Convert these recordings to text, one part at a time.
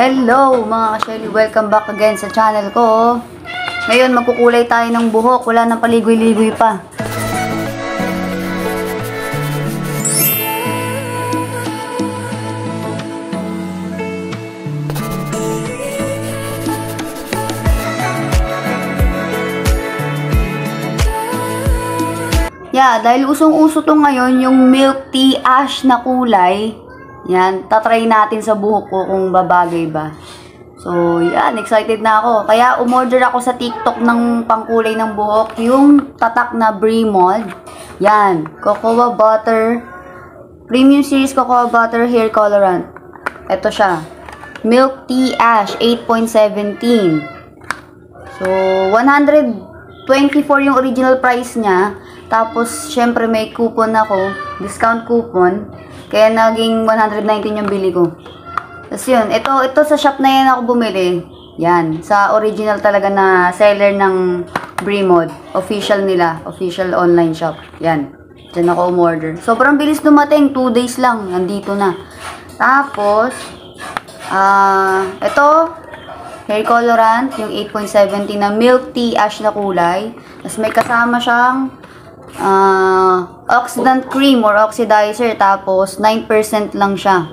Hello mga ka-Shelly, welcome back again sa channel ko. Ngayon magkukulay tayo ng buhok, wala nang paligoy-ligoy pa. Dahil usong-uso to ngayon, yung milk tea ash na kulay. Yan, tatry natin sa buhok ko kung babagay ba. So, yan, excited na ako. Kaya umorder ako sa TikTok ng pangkulay ng buhok, yung tatak na Brie Mold. Yan, Cocoa Butter, Premium Series Cocoa Butter Hair Colorant. Ito siya, Milk Tea Ash 8.17. So, 124 yung original price niya. Tapos, syempre may coupon ako, discount coupon. Kaya naging 119 yung bili ko. Tapos yun, ito sa shop na yan ako bumili. Yan, sa original talaga na seller ng Brie Mold. Official nila, official online shop. Yan, dyan ako umorder. Sobrang bilis dumating, 2 days lang, nandito na. Tapos, ito, hair colorant, yung 8.70 na milk tea ash na kulay. Tapos may kasama siyang oxidant cream or oxidizer, tapos 9% lang siya.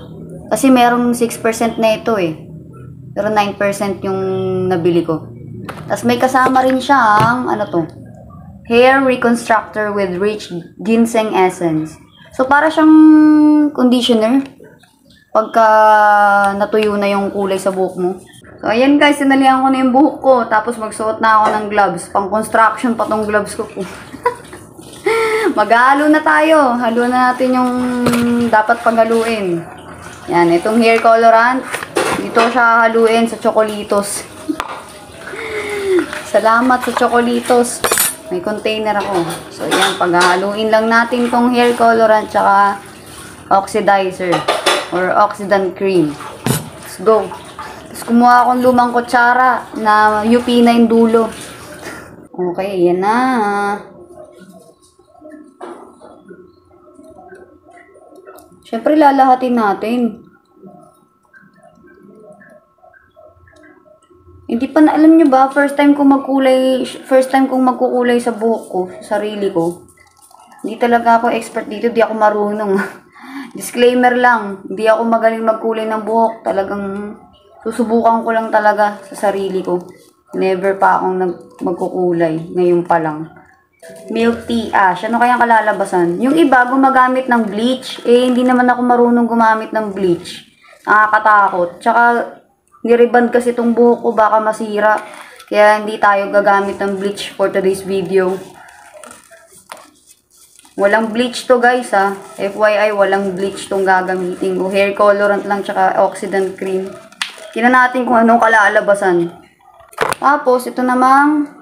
Kasi merong 6% na ito eh. Pero 9% yung nabili ko. Tapos may kasama rin siyang, ano to? Hair reconstructor with rich ginseng essence. So para siyang conditioner. Pagka natuyo na yung kulay sa buhok mo. So ayan guys, sinalihan ko na yung buhok ko. Tapos magsuot na ako ng gloves. Pang construction pa tong gloves ko po. Maghalo na tayo. Halo na natin yung dapat paghaluin. Yan, itong hair colorant. Dito siya haluin sa Chocolitos. Salamat sa Chocolitos. May container ako. So, yan, paghahaluin lang natin itong hair colorant tsaka oxidizer or oxidant cream. Let's go. Tapos kumuha akong lumang kutsara na UP na yung dulo. Okay, yan na. Siyempre, lalahatin natin. Hindi pa na, alam nyo ba, first time kong magkukulay sa buhok ko, sa sarili ko. Hindi talaga ako expert dito, di ako marunong. Disclaimer lang, hindi ako magaling magkulay ng buhok. Talagang susubukan ko lang talaga sa sarili ko. Never pa akong magkukulay, ngayon pa lang. Milk tea ash. Ano kayang kalalabasan? Yung iba, gumagamit ng bleach. Eh, hindi naman ako marunong gumamit ng bleach. Nakakatakot. Tsaka, niriband kasi itong buhok ko, baka masira. Kaya, hindi tayo gagamit ng bleach for today's video. Walang bleach to guys ha. FYI, walang bleach tong gagamitin ko. Hair colorant lang, tsaka oxidant cream. Tingnan natin kung anong kalalabasan. Tapos, ito namang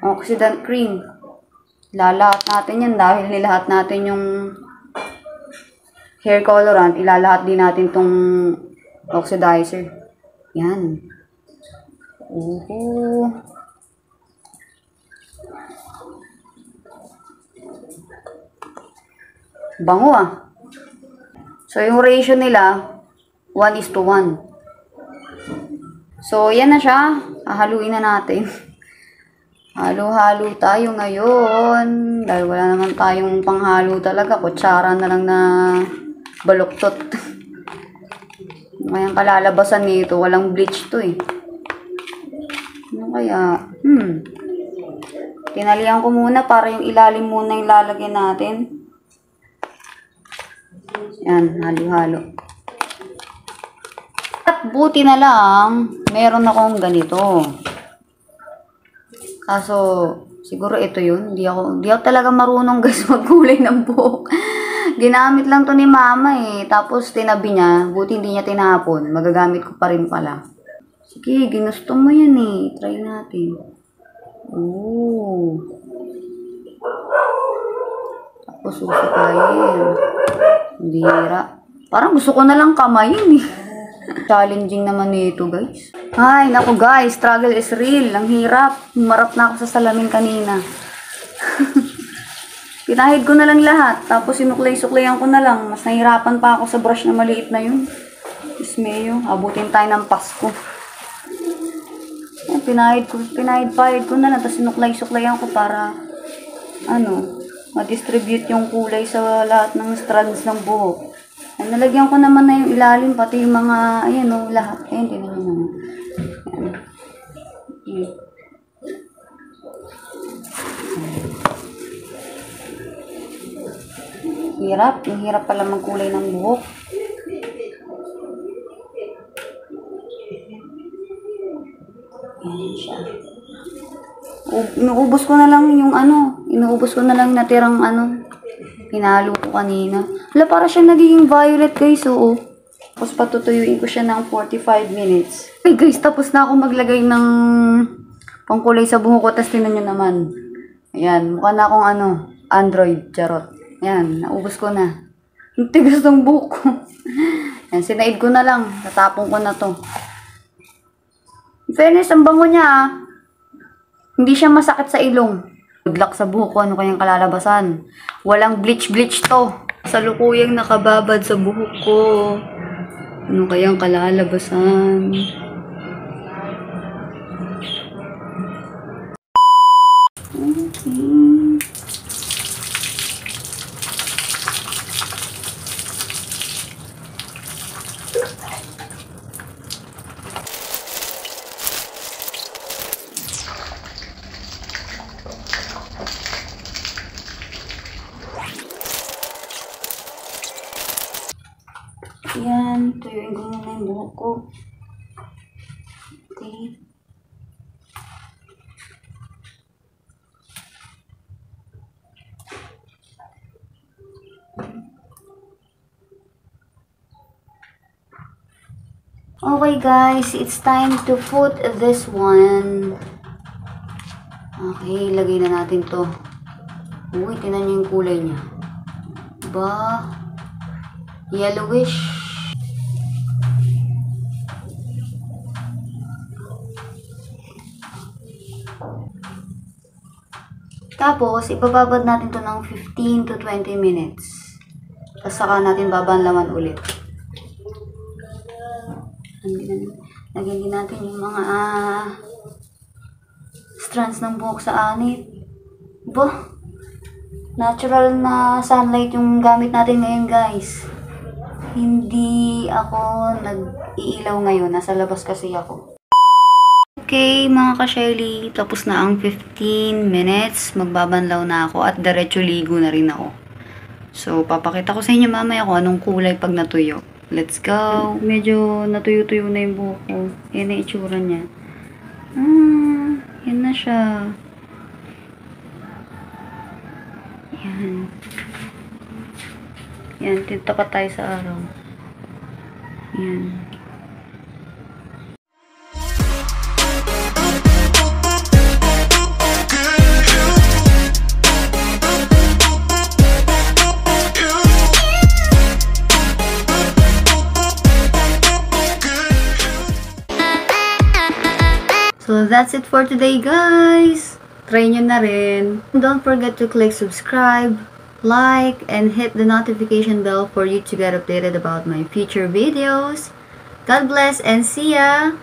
oxidant cream. Ilalahat natin yan dahil nilahat natin yung hair colorant. Ilalahat din natin tong oxidizer. Yan. Bango ah. So, yung ratio nila, 1:1. So, yan na siya. Hahaluin na natin. Halo-halo tayo ngayon. Dahil wala naman tayong panghalo talaga. Kutsara na lang na baluktot. Kayang kalalabasan nito. Walang bleach to eh. Ano kaya? Tinalihan ko muna para yung ilalim muna yung lalagyan natin. Yan, halo-halo. At buti na lang, meron akong ganito. Kaso, siguro ito yun. Hindi ako talaga marunong guys magkulay ng buhok. Ginamit lang to ni mama eh. Tapos tinabi niya. Buti hindi niya tinapon. Magagamit ko pa rin pala. Sige, ginusto mo yan eh. Try natin. Oo. Tapos susuklayin. Bira. Parang gusto ko na lang kamayin eh. Challenging naman nito guys. Ay, naku guys, struggle is real. Ang hirap. Humarap na ako sa salamin kanina. Pinahid ko na lang lahat. Tapos sinuklay-suklayan ko na lang. Mas nahirapan pa ako sa brush na maliit na yun. Ismayo, abutin tayo ng Pasko. Yan, pinahid ko na lang, tapos sinuklay-suklayan ko para, ma-distribute yung kulay sa lahat ng strands ng buhok. Yan, nalagyan ko naman na yung ilalim, pati yung mga, lahat. Ayan, tingnan nyo naman. Ayan. Ang hirap pala magkulay ng buhok. Ayan siya. Inuubos ko na lang natirang pinalo ko kanina. Wala, para siya nagiging violet, guys, oo. Tapos patutuyuin ko siya ng 45 minutes. Okay, guys, tapos na ako maglagay ng pangkulay sa buhok ko. Tapos tinan nyo naman. Ayan, mukha na akong Android, charot. Ayan, naubos ko na. Ang tigas ng buhok ko. Ayan, sinaid ko na lang. Tatapon ko na to. In fairness, ang bango niya, hindi siya masakit sa ilong. Good luck sa buhok ko, ano kayang kalalabasan. Walang bleach to. Salukuyang nakababad sa buhok ko. Ano kayang kalalabasan. Okay. Yan, tuyuin ko muna yung buhok ko. Okay. Okay guys, it's time to put this one. Okay, lagay na natin to. Uy, tinan niyo yung kulay niya. Ba, yellowish. Tapos, ibababad natin to ng 15 to 20 minutes. Tapos saka natin babanlawan ulit. Lagyan din natin yung mga strands ng buhok sa anit. Natural na sunlight yung gamit natin ngayon, guys. Hindi ako nag-iilaw ngayon. Nasa labas kasi ako. Okay, mga ka-Shelly, tapos na ang 15 minutes. Magbabanlaw na ako at diretso ligo na rin ako. So, papakita ko sa inyo mamaya kung anong kulay pag natuyo. Let's go! Medyo natuyo-tuyo na yung buhok ko. Yan na itsura niya. Yan na siya. Yan. Yan, tapat tayo sa araw. Yan. So that's it for today, guys. Try nyo na rin. Don't forget to click subscribe, like, and hit the notification bell for you to get updated about my future videos. God bless and see ya!